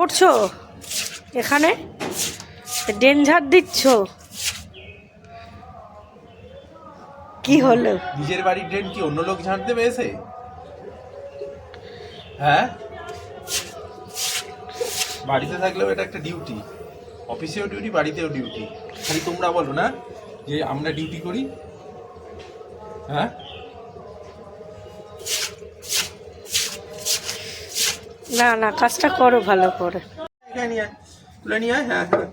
করছো এখানে? ড্রেন ঝাড় দিচ্ছ? কি হলো? নিজের বাড়ির ড্রেন কি অন্য লোক ঝাড় দেবে এসে? হ্যাঁ, বাড়িতে থাকলেও এটা একটা ডিউটি, অফিসেও ডিউটি, বাড়িতেও ডিউটি। খালি তোমরা বলো না যে আমরা ডিউটি করি। হ্যাঁ, না না, কাজটা করো ভালো করে। নিয়ে আয়, তুলে নিয়ে আয়। হ্যাঁ হ্যাঁ,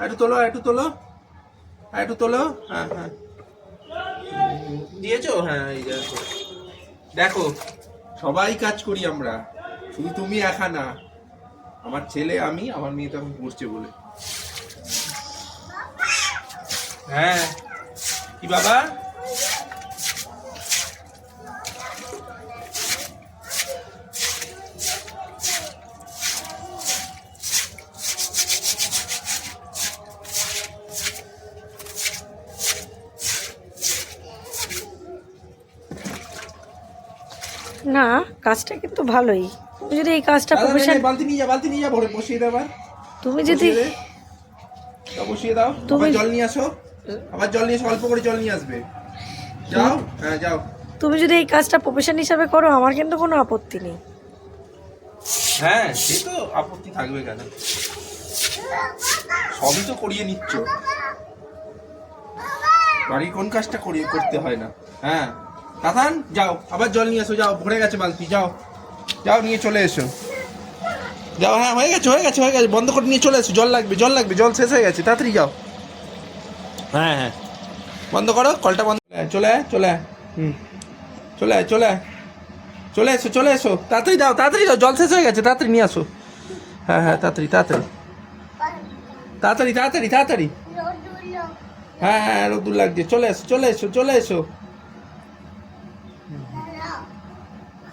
একটু তোলো, একটু তোলো, একটু তোলো। হ্যাঁ হ্যাঁ, দিয়েছো? হ্যাঁ, এই দেখো, দেখো সবাই কাজ করি আমরা, শুধু তুমি একা না। আমার ছেলে, আমি, আমার মেয়ে তখন বসছে বলে। হ্যাঁ, কি বাবা? না, কাজটা কিন্তু ভালোই। তুমি যদি এই কাজটা প্রফেশন, বালতি নিয়ে যা, বালতি নিয়ে যা, ভরে বসিয়ে দাও। আবার তুমি যদি বসিয়ে দাও, তুমি জল নিয়ে আসো, আবার জল নিয়ে এসো, অল্প করে জল নিয়ে আসবে। যাও, হ্যাঁ যাও। তুমি যদি এই কাজটা প্রফেশন হিসাবে করো, আমার কিন্তু কোনো আপত্তি নেই। হ্যাঁ, সে তো আপত্তি থাকবে কেন, সবই তো করিয়ে নিচ্ছ। বাড়ির কোন কাজটা করিয়ে করতে হয় না? হ্যাঁ, কাতান যাও, আবার জল নিয়ে এসো, যাও, ভরে গেছে বালতি, যাও যাও, নিয়ে চলে এসো, যাও। হ্যাঁ, হয়ে গেছে, হয়ে গেছে, হয়ে গেছে, বন্ধ করে নিয়ে চলে এসো। জল লাগবে, জল লাগবে, জল শেষ হয়ে গেছে, তাড়াতাড়ি যাও। হ্যাঁ হ্যাঁ, বন্ধ করো, কলটা বন্ধ। চলে আয়, চলে আয়, চলে আয়, চলে আয়, চলে এসো, চলে এসো, তাড়াতাড়ি দাও, তাড়াতাড়ি দাও, জল শেষ হয়ে গেছে, তাড়াতাড়ি নিয়ে আসো। হ্যাঁ হ্যাঁ, তাড়াতাড়ি তাড়াতাড়ি তাড়াতাড়ি তাড়াতাড়ি তাড়াতাড়ি। হ্যাঁ হ্যাঁ, রোদ্দুর লাগছে, চলে এসো, চলে এসো, চলে এসো,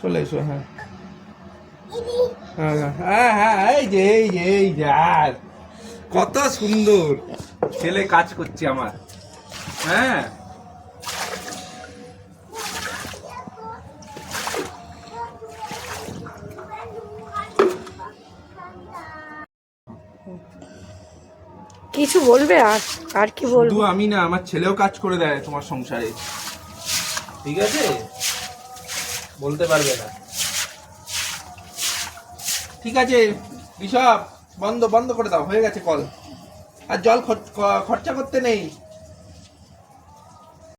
চলে এসো। হ্যাঁ হ্যাঁ হ্যাঁ হ্যাঁ, এই যে, এই যে, এই যে, আর কত সুন্দর ছেলে কাজ করছে আমার। হ্যাঁ, কিছু বলবে? আর আর কি বলবো? শুধু আমি না, আমার ছেলেও কাজ করে দেয় তোমার সংসারে, ঠিক আছে? বলতে পারবে না। ঠিক আছে, ঋষভ, বন্ধ বন্ধ করে দাও, হয়ে গেছে কল। আর জল খরচা করতে নেই।